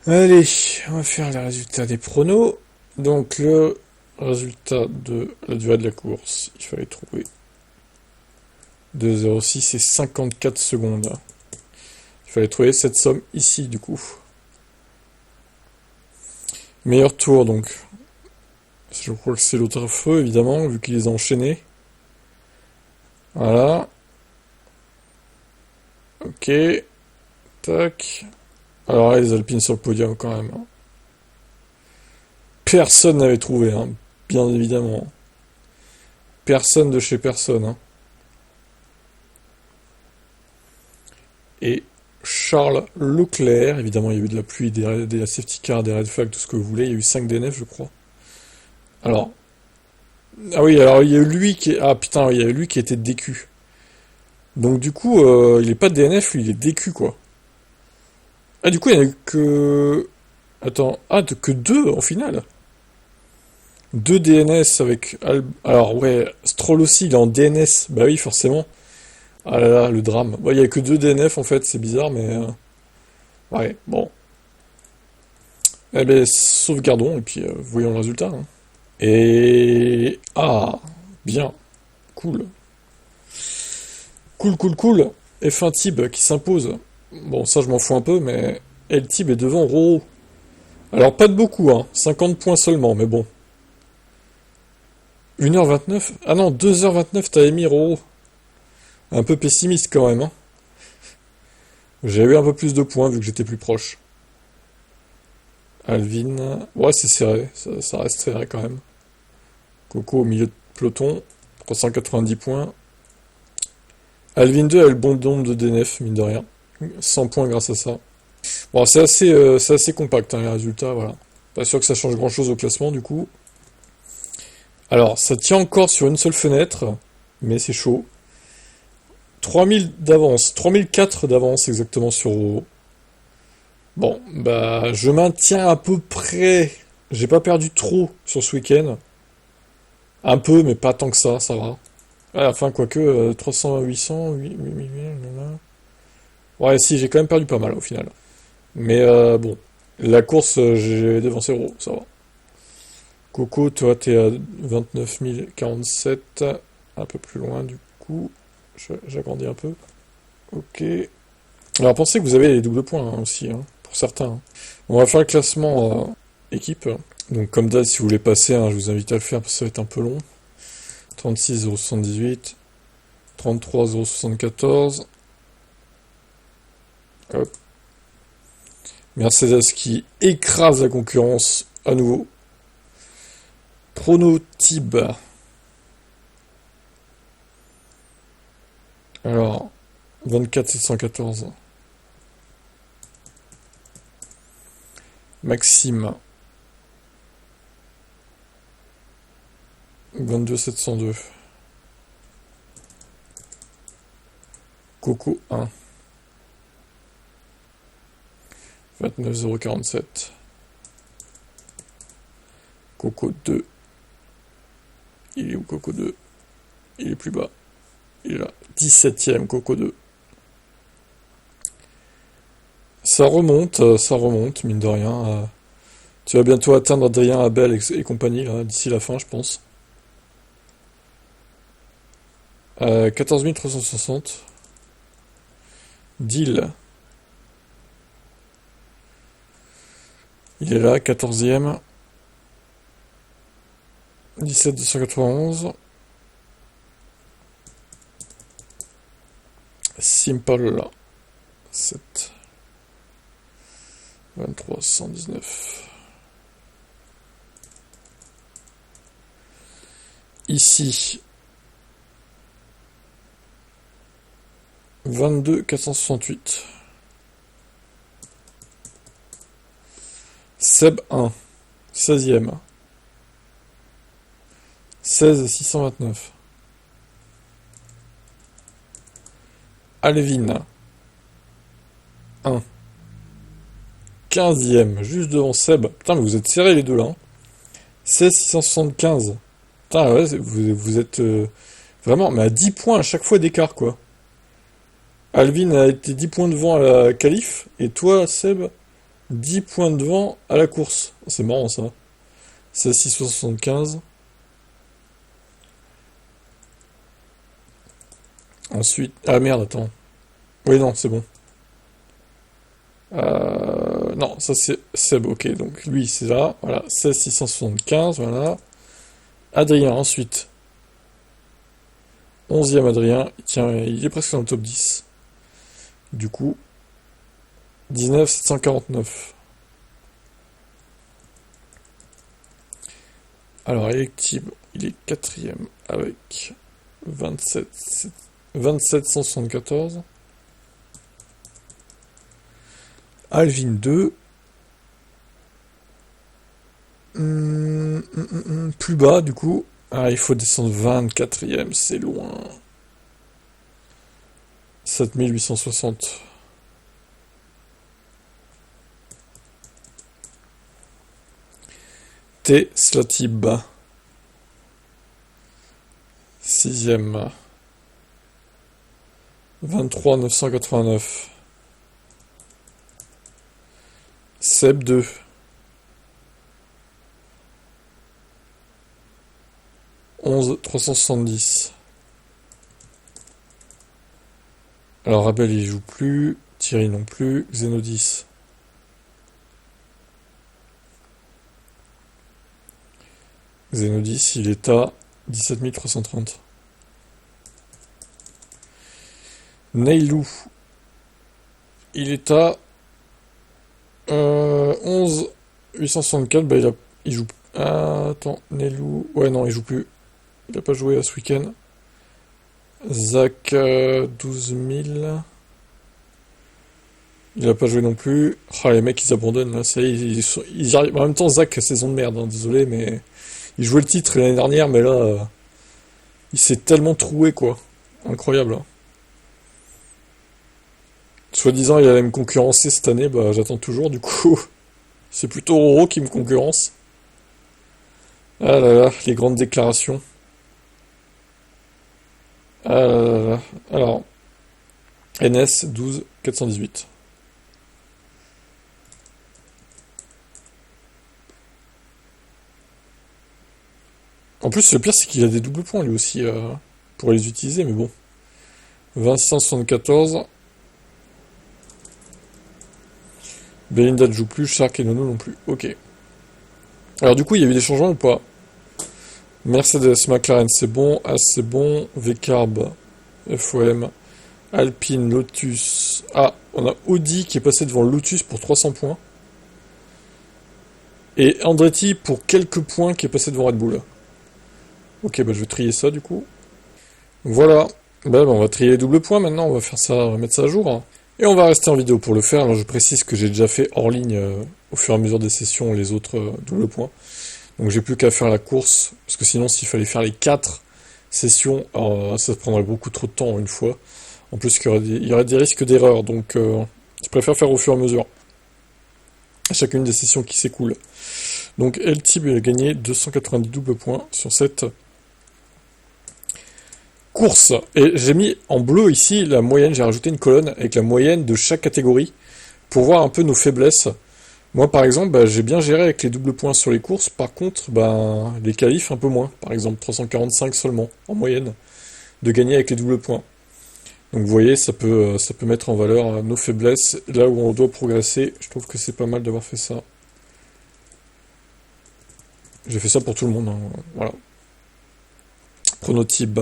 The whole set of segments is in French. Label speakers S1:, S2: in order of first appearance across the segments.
S1: Allez, on va faire les résultats des pronos. Donc le résultat de la durée de la course, il fallait trouver 2,06 et 54 secondes. Il fallait trouver cette somme ici du coup. Meilleur tour donc. Je crois que c'est l'autre feu évidemment, vu qu'il les a enchaînés. Voilà. Ok. Tac. Alors là, les Alpines sur le podium quand même. Personne n'avait trouvé, hein, bien évidemment. Personne de chez personne. Hein. Et Charles Leclerc, évidemment, il y a eu de la pluie, des safety cars, des red flags, tout ce que vous voulez. Il y a eu 5 DNF, je crois. Alors. Ah oui, alors il y a eu lui qui. Ah putain, il y a eu lui qui était DQ. Donc du coup, il est pas DNF, lui, il est DQ, quoi. Ah, du coup, il y en a eu que. Attends, que deux en finale. Deux DNS avec. Alors, ouais, Stroll aussi, il est en DNS. Bah oui, forcément. Ah là là, le drame. Bon, il y a que deux DNF en fait, c'est bizarre, mais. Ouais, bon. Eh ben, sauvegardons et puis voyons le résultat. Hein. Et. Ah, bien. Cool. Cool, cool, cool. F1 Tib qui s'impose. Bon, ça, je m'en fous un peu, mais. El Tib est devant Roro. Alors, pas de beaucoup, hein. 50 points seulement, mais bon. 1h29. Ah non, 2h29, t'as émis Roro. Un peu pessimiste quand même, hein. J'ai eu un peu plus de points vu que j'étais plus proche. Alvin. Ouais, c'est serré. Ça reste serré quand même. Coco au milieu de peloton. 390 points. Alvin 2 a le bon nombre de DNF, mine de rien. 100 points grâce à ça. Bon, c'est assez compact, hein, les résultats, voilà. Pas sûr que ça change grand chose au classement, du coup. Alors, ça tient encore sur une seule fenêtre, mais c'est chaud. 3000 d'avance, 3004 d'avance exactement sur Roro. Bon, bah, je maintiens à peu près. J'ai pas perdu trop sur ce week-end. Un peu, mais pas tant que ça va. À la fin, quoique, 300, 800, 8, ouais, si, j'ai quand même perdu pas mal au final. Mais bon, la course, j'ai devancé Roro, ça va. Coco, toi, t'es à 29 047, un peu plus loin du coup. J'agrandis un peu. Ok. Alors pensez que vous avez les doubles points hein, aussi, hein, pour certains. Hein. On va faire le classement équipe. Donc comme d'hab, si vous voulez passer, hein, je vous invite à le faire parce que ça va être un peu long. 36 078, 33 074. Hop. Mercedes qui écrase la concurrence à nouveau. Pronotib. Alors, 24 714. Maxime. 22 702. Coco 1. 29 047. Coco 2. Il est où Coco 2? Il est plus bas. Il est là. 17ème Coco 2. Ça remonte, mine de rien. Tu vas bientôt atteindre Adrien, Abel et compagnie, là, d'ici la fin, je pense. 14 360. Deal. Il est là, 14ème. 17 291. Simple là. 7. 23 119. Ici. 22 468. Seb 1. 16ème. 16 629. Alvin 1. 15ème, juste devant Seb. Putain, mais vous êtes serrés les deux là. Hein. 16 675. Putain, ouais, vous êtes vraiment, mais à 10 points à chaque fois d'écart quoi. Alvin a été 10 points devant à la qualif, et toi, Seb, 10 points devant à la course. C'est marrant ça. 16,675. Ensuite... Ah merde, attends. Oui, non, c'est bon. Non, ça c'est Seb, ok. Donc lui, c'est là. Voilà, 16,675, voilà. Adrien, ensuite. 11e Adrien. Tiens, il est presque dans le top 10. Du coup, 19,749. Alors, Electib, il est 4e avec 27,174. Alvin 2. Plus bas, du coup. Ah, il faut descendre 24e, c'est loin. 7860. T. Slatib. 6e. 23,989. Seb 2. 11,370. Alors Abel il joue plus, Thierry non plus, Xenodis. Xenodis il est à 17 330. Neilou, il est à 11,864. Bah il joue. Ah, attends, Neilou. Ouais, non, il joue plus. Il a pas joué à ce week-end. Zach, 12 000. Il a pas joué non plus. Ah, les mecs, ils abandonnent là. Ça y est, ils y arrivent. En même temps, Zach, saison de merde, hein, désolé, mais. Il jouait le titre l'année dernière, mais là. Il s'est tellement troué, quoi. Incroyable, hein. Soi-disant, il allait me concurrencer cette année, bah j'attends toujours, du coup. C'est plutôt Roro qui me concurrence. Ah là là, les grandes déclarations. Ah là là là. Alors, NS 12 418. En plus, le pire, c'est qu'il a des doubles points lui aussi pour les utiliser, mais bon. 2674. Belinda ne joue plus, Shark et Nono non plus. Ok. Alors du coup, il y a eu des changements ou pas? Mercedes, McLaren, c'est bon. As, c'est bon. V-Carb, FOM. Alpine, Lotus. Ah, on a Audi qui est passé devant Lotus pour 300 points. Et Andretti pour quelques points qui est passé devant Red Bull. Ok, bah je vais trier ça du coup. Voilà. Bah, on va trier les doubles points maintenant, on va faire ça, on va mettre ça à jour, hein. Et on va rester en vidéo pour le faire. Alors je précise que j'ai déjà fait hors ligne au fur et à mesure des sessions les autres doubles points. Donc j'ai plus qu'à faire la course, parce que sinon s'il fallait faire les 4 sessions, ça prendrait beaucoup trop de temps une fois. En plus il y aurait des risques d'erreur, donc je préfère faire au fur et à mesure. À chacune des sessions qui s'écoulent. Donc LTIB a gagné 290 doubles points sur cette course. Et j'ai mis en bleu ici la moyenne, j'ai rajouté une colonne avec la moyenne de chaque catégorie pour voir un peu nos faiblesses. Moi par exemple, bah, j'ai bien géré avec les doubles points sur les courses, par contre bah, les qualifs un peu moins, par exemple 345 seulement en moyenne de gagner avec les doubles points. Donc vous voyez, ça peut mettre en valeur nos faiblesses, là où on doit progresser. Je trouve que c'est pas mal d'avoir fait ça. J'ai fait ça pour tout le monde, hein. Voilà. Pronotype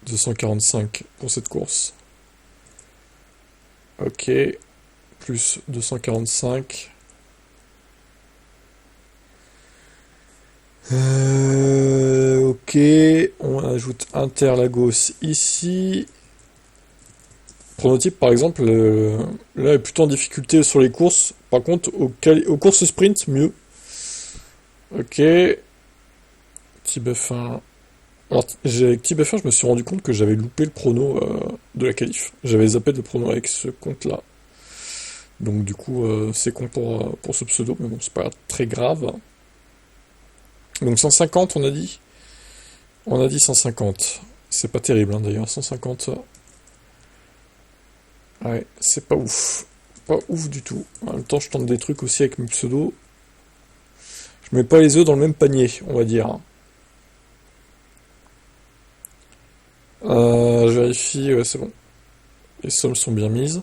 S1: 245 pour cette course. Ok, plus 245. Ok, on ajoute Interlagos ici. Pronotype par exemple, là est plutôt en difficulté sur les courses. Par contre, aux courses sprint, mieux. Ok. Type F1. Alors, avec Type F1, je me suis rendu compte que j'avais loupé le prono de la qualif. J'avais zappé de prono avec ce compte-là. Donc, du coup, c'est con pour ce pseudo, mais bon, c'est pas très grave. Donc, 150, on a dit. On a dit 150. C'est pas terrible, hein, d'ailleurs, 150. Ouais, c'est pas ouf. pas ouf du tout. En même temps, je tente des trucs aussi avec mes pseudos. Je mets pas les œufs dans le même panier, on va dire. Je vérifie, ouais, c'est bon. Les sommes sont bien mises.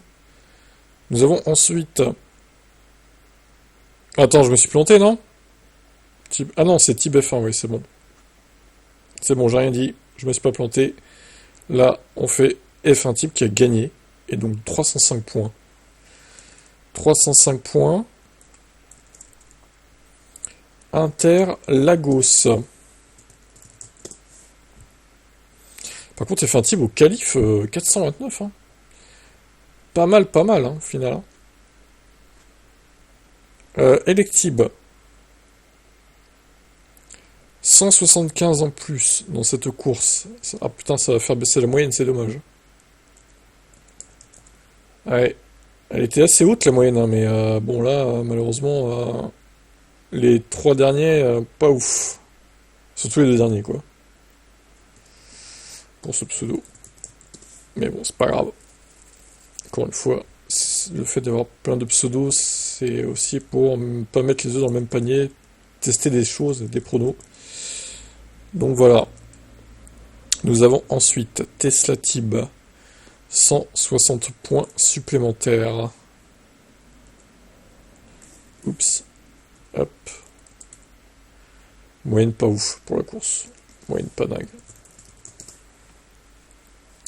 S1: Nous avons ensuite... Attends, je me suis planté, non? Ah non, c'est type F1, oui, c'est bon. C'est bon, j'ai rien dit. Je me suis pas planté. Là, on fait F1 type qui a gagné. Et donc 305 points. 305 points. Interlagos. Par contre, F1 type au qualif 429. Hein. Pas mal, hein, au final. Hein. Electib. 175 en plus dans cette course. Ah putain, ça va faire baisser la moyenne, c'est dommage. Ouais. Elle était assez haute la moyenne, hein, mais bon là, malheureusement, les 3 derniers, pas ouf. Surtout les 2 derniers, quoi. Pour ce pseudo. Mais bon, c'est pas grave. Encore une fois, le fait d'avoir plein de pseudos, c'est aussi pour pas mettre les œufs dans le même panier, tester des choses, des pronos. Donc voilà. Nous avons ensuite Tesla Tib. 160 points supplémentaires. Oups. Hop. Moyenne pas ouf pour la course. Moyenne pas dingue.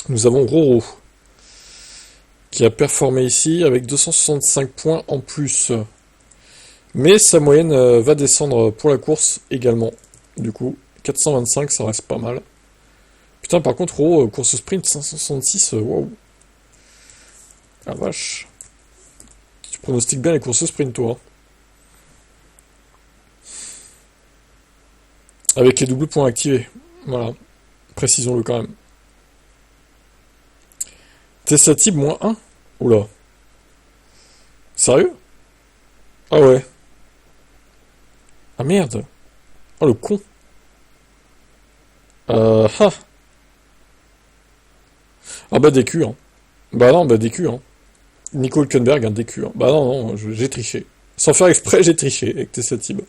S1: Nous avons Roro. Qui a performé ici avec 265 points en plus. Mais sa moyenne va descendre pour la course également. Du coup, 425, ça reste pas mal. Putain, par contre, Roro, course sprint, 566, waouh. Ah vache. Tu pronostiques bien les courses sprint, toi. Avec les doubles points activés. Voilà. Précisons-le quand même. Tesla Tib, moins 1. Oula. Sérieux? Ah ouais. Ah merde. Oh le con. Ah. Ah bah DQ, hein. Bah non, bah DQ, hein. Nico Hülkenberg, un DQ, hein. Bah non, j'ai triché. Sans faire exprès, j'ai triché avec Tesla Tib.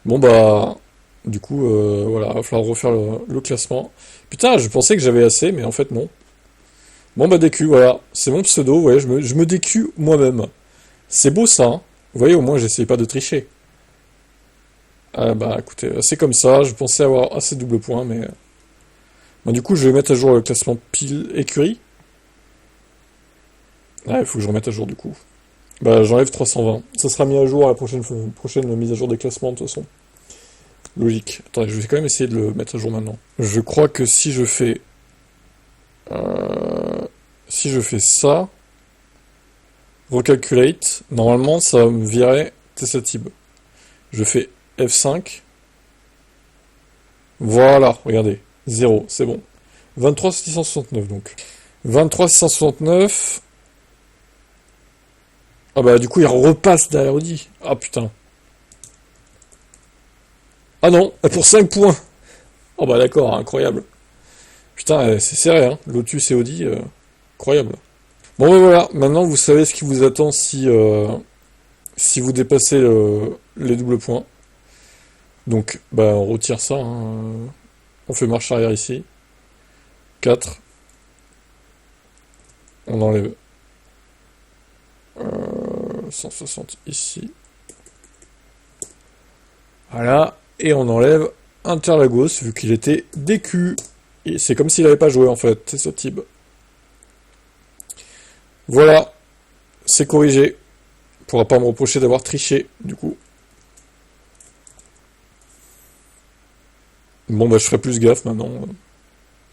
S1: Bon bah... Du coup, voilà, il va falloir refaire le classement. Putain, je pensais que j'avais assez, mais en fait non. Bon bah DQ, voilà. C'est mon pseudo, ouais, je me DQ moi-même. C'est beau ça, hein. Vous voyez, au moins j'essaye pas de tricher. Ah bah écoutez, c'est comme ça, je pensais avoir assez de double points, mais... Bah, du coup, je vais mettre à jour le classement pile écurie. Ah, il faut que je remette à jour du coup. Bah j'enlève 320. Ça sera mis à jour à la prochaine mise à jour des classements de toute façon. Logique. Attendez, je vais quand même essayer de le mettre à jour maintenant. Je crois que si je fais... si je fais ça... Recalculate, normalement ça va me virer Tesla Tib. Je fais F5. Voilà, regardez. 0, c'est bon. 23 669 donc. 23 669. Ah bah du coup il repasse derrière Audi. Ah putain. Ah non, pour 5 points. Oh bah d'accord, incroyable. Putain, c'est serré, hein. Lotus et Audi, incroyable. Bon ben voilà, maintenant vous savez ce qui vous attend si vous dépassez les doubles points. Donc bah on retire ça, hein. On fait marche arrière ici. 4. On enlève 160 ici. Voilà. Et on enlève Interlagos vu qu'il était DQ. Et c'est comme s'il n'avait pas joué en fait, c'est ce type. Voilà. C'est corrigé. On pourra pas me reprocher d'avoir triché, du coup. Bon bah je ferai plus gaffe maintenant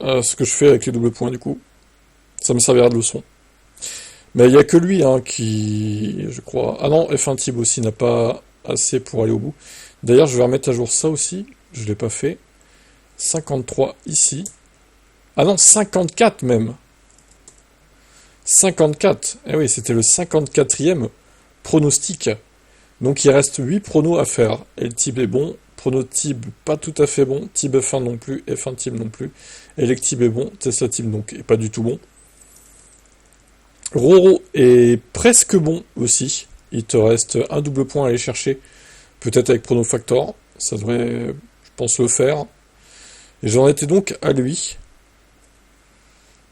S1: à ce que je fais avec les doubles points du coup. Ça me servira de leçon. Mais il n'y a que lui hein, qui, je crois... Ah non, F1 Tib aussi n'a pas assez pour aller au bout. D'ailleurs, je vais remettre à jour ça aussi. Je ne l'ai pas fait. 53 ici. Ah non, 54 même. 54. Eh oui, c'était le 54e pronostic. Donc il reste 8 pronos à faire. Et le Tib est bon. Prono Tib pas tout à fait bon. Tib F1 non plus. F1 Tib non plus. Electib est bon. Tesla Tib donc est pas du tout bon. Roro est presque bon aussi. Il te reste un double point à aller chercher. Peut-être avec Chronofactor. Ça devrait, je pense, le faire. Et j'en étais donc à lui.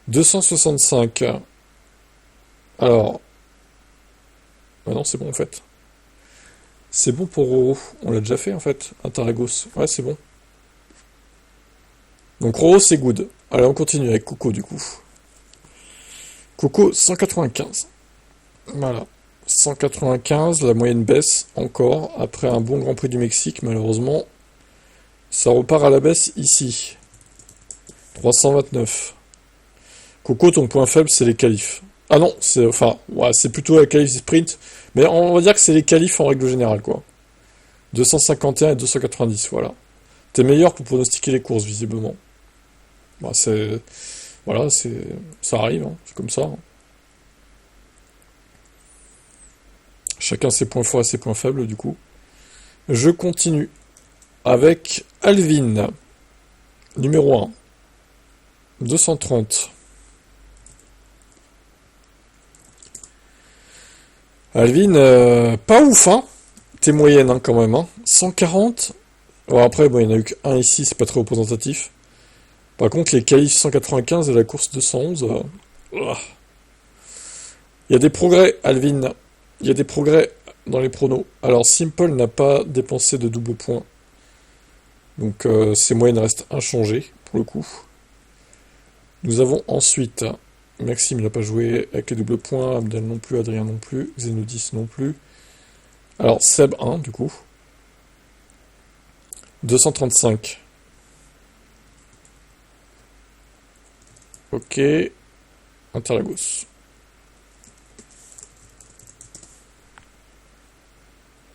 S1: 265. Alors. Ah non, c'est bon en fait. C'est bon pour Roro. On l'a déjà fait en fait. Interlagos. Ouais, c'est bon. Donc Roro, c'est good. Allez, on continue avec Coco du coup. Coco, 195. Voilà. 195, la moyenne baisse encore. Après un bon Grand Prix du Mexique, malheureusement. Ça repart à la baisse ici. 329. Coco, ton point faible, c'est les qualifs. Ah non, c'est enfin, ouais, c'est plutôt la qualif sprint. Mais on va dire que c'est les qualifs en règle générale, quoi. 251 et 290, voilà. T'es meilleur pour pronostiquer les courses, visiblement. Bah, c'est... Voilà, c'est... Ça arrive, hein, c'est comme ça, hein. Chacun ses points forts et ses points faibles, du coup. Je continue avec Alvin, numéro 1. 230. Alvin, pas ouf, hein. T'es moyenne, hein, quand même, hein. 140. Bon, après, bon, il n'y en a eu qu'un ici, c'est pas très représentatif. Par contre, les qualifs 195 et la course 211, il y a des progrès, Alvin. Il y a des progrès dans les pronos. Alors, Simple n'a pas dépensé de double point. Donc, ses moyennes restent inchangées, pour le coup. Nous avons ensuite... Maxime n'a pas joué avec les doubles points, Abdel non plus, Adrien non plus, Xenodis non plus. Alors, Seb 1, du coup. 235. Ok. Interlagos.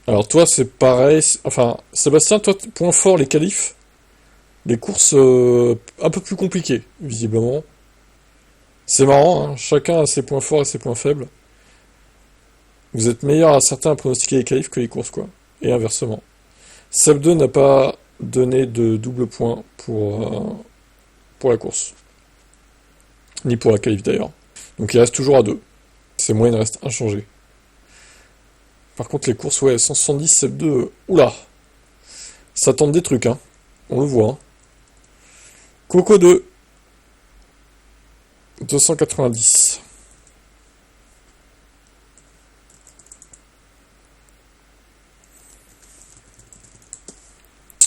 S1: Alors toi, c'est pareil. Enfin, Sébastien, toi, point fort, les qualifs. Les courses un peu plus compliquées, visiblement. C'est marrant, hein, chacun a ses points forts et ses points faibles. Vous êtes meilleur à certains à pronostiquer les qualifs que les courses, quoi. Et inversement. Seb 2 n'a pas donné de double point pour la course. Ni pour la qualif d'ailleurs. Donc il reste toujours à 2. Ses moyennes restent inchangées. Par contre, les courses, ouais, 170, Seb 2. Oula! Ça tente des trucs, hein. On le voit, hein. Coco 2. 290.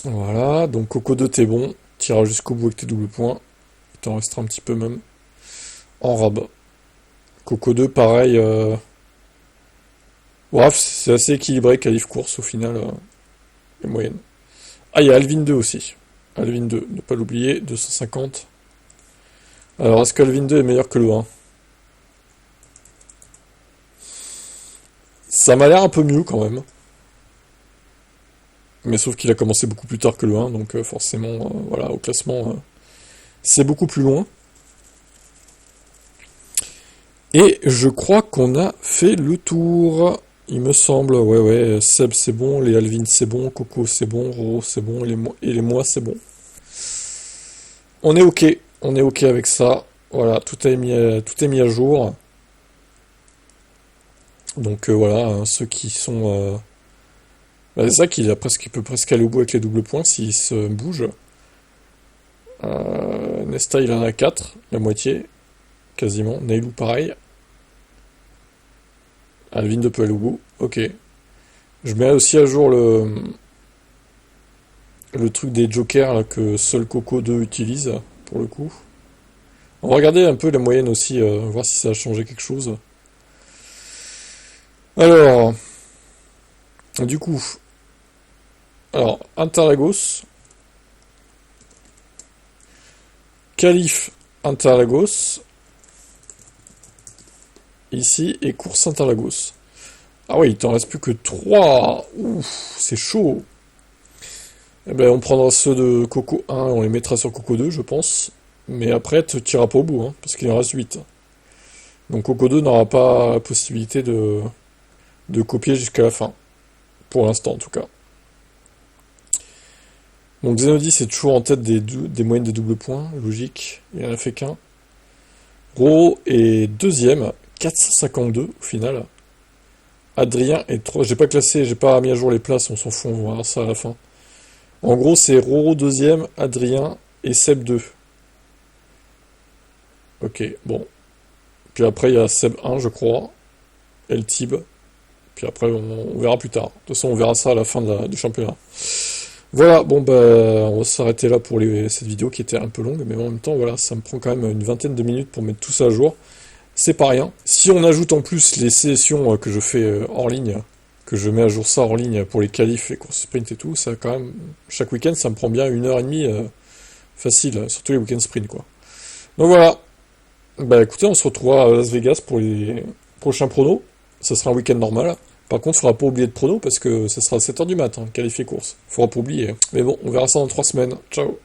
S1: Voilà, donc Coco 2, t'es bon. T'iras jusqu'au bout avec tes doubles points. Il t'en restera un petit peu même. En robe. Coco 2, pareil. Bref, c'est assez équilibré, qualif course au final, les moyennes. Ah, il y a Alvin 2 aussi. Alvin 2, ne pas l'oublier, 250. Alors, est-ce qu'Alvin 2 est meilleur que le 1? Ça m'a l'air un peu mieux quand même. Mais sauf qu'il a commencé beaucoup plus tard que le 1, donc forcément, voilà, au classement, c'est beaucoup plus loin. Et je crois qu'on a fait le tour, il me semble. Ouais, ouais, Seb c'est bon, les Alvin c'est bon, Coco c'est bon, Roro c'est bon, et les moi c'est bon. On est ok avec ça. Voilà, tout est mis à jour. Donc voilà, hein, ceux qui sont... bah, c'est ça il peut presque aller au bout avec les doubles points s'il se bouge. Nesta il en a 4, la moitié, quasiment. Nailou pareil. Alvin de peut aller au bout, ok. Je mets aussi à jour le truc des jokers là, que seul Coco 2 utilise, pour le coup. On va regarder un peu la moyenne aussi, voir si ça a changé quelque chose. Alors, du coup, Interlagos, Qualif Interlagos, ici, et course Interlagos. Ah oui, il t'en reste plus que 3. Ouf, c'est chaud. Eh ben, on prendra ceux de Coco 1, on les mettra sur Coco 2, je pense. Mais après, tu tireras pas au bout, hein, parce qu'il en reste 8. Donc Coco 2 n'aura pas la possibilité de copier jusqu'à la fin. Pour l'instant, en tout cas. Donc Xenodis c'est toujours en tête des moyennes de double points, logique. Il en a fait qu'un. Roro est deuxième, 452 au final. Adrien est 3. J'ai pas classé, j'ai pas mis à jour les places, on s'en fout, on va voir ça à la fin. En gros, c'est Roro deuxième, Adrien et Seb 2. Ok, bon. Puis après, il y a Seb 1, je crois, et le Tib. Puis après, on verra plus tard. De toute façon, on verra ça à la fin du championnat. Voilà, bon, bah, on va s'arrêter là pour cette vidéo qui était un peu longue, mais en même temps, voilà, ça me prend quand même une vingtaine de minutes pour mettre tout ça à jour. C'est pas rien. Si on ajoute en plus les sessions que je fais hors ligne, que je mets à jour ça hors ligne pour les qualifs, les courses sprint et tout, ça quand même, chaque week-end, ça me prend bien 1h30 facile, surtout les week-ends sprint, quoi. Donc voilà. Bah écoutez, on se retrouvera à Las Vegas pour les prochains pronos. Ça sera un week-end normal. Par contre, il faudra pas oublier de pronos parce que ça sera à 7h du matin, qualifié course. Faudra pas oublier. Mais bon, on verra ça dans 3 semaines. Ciao.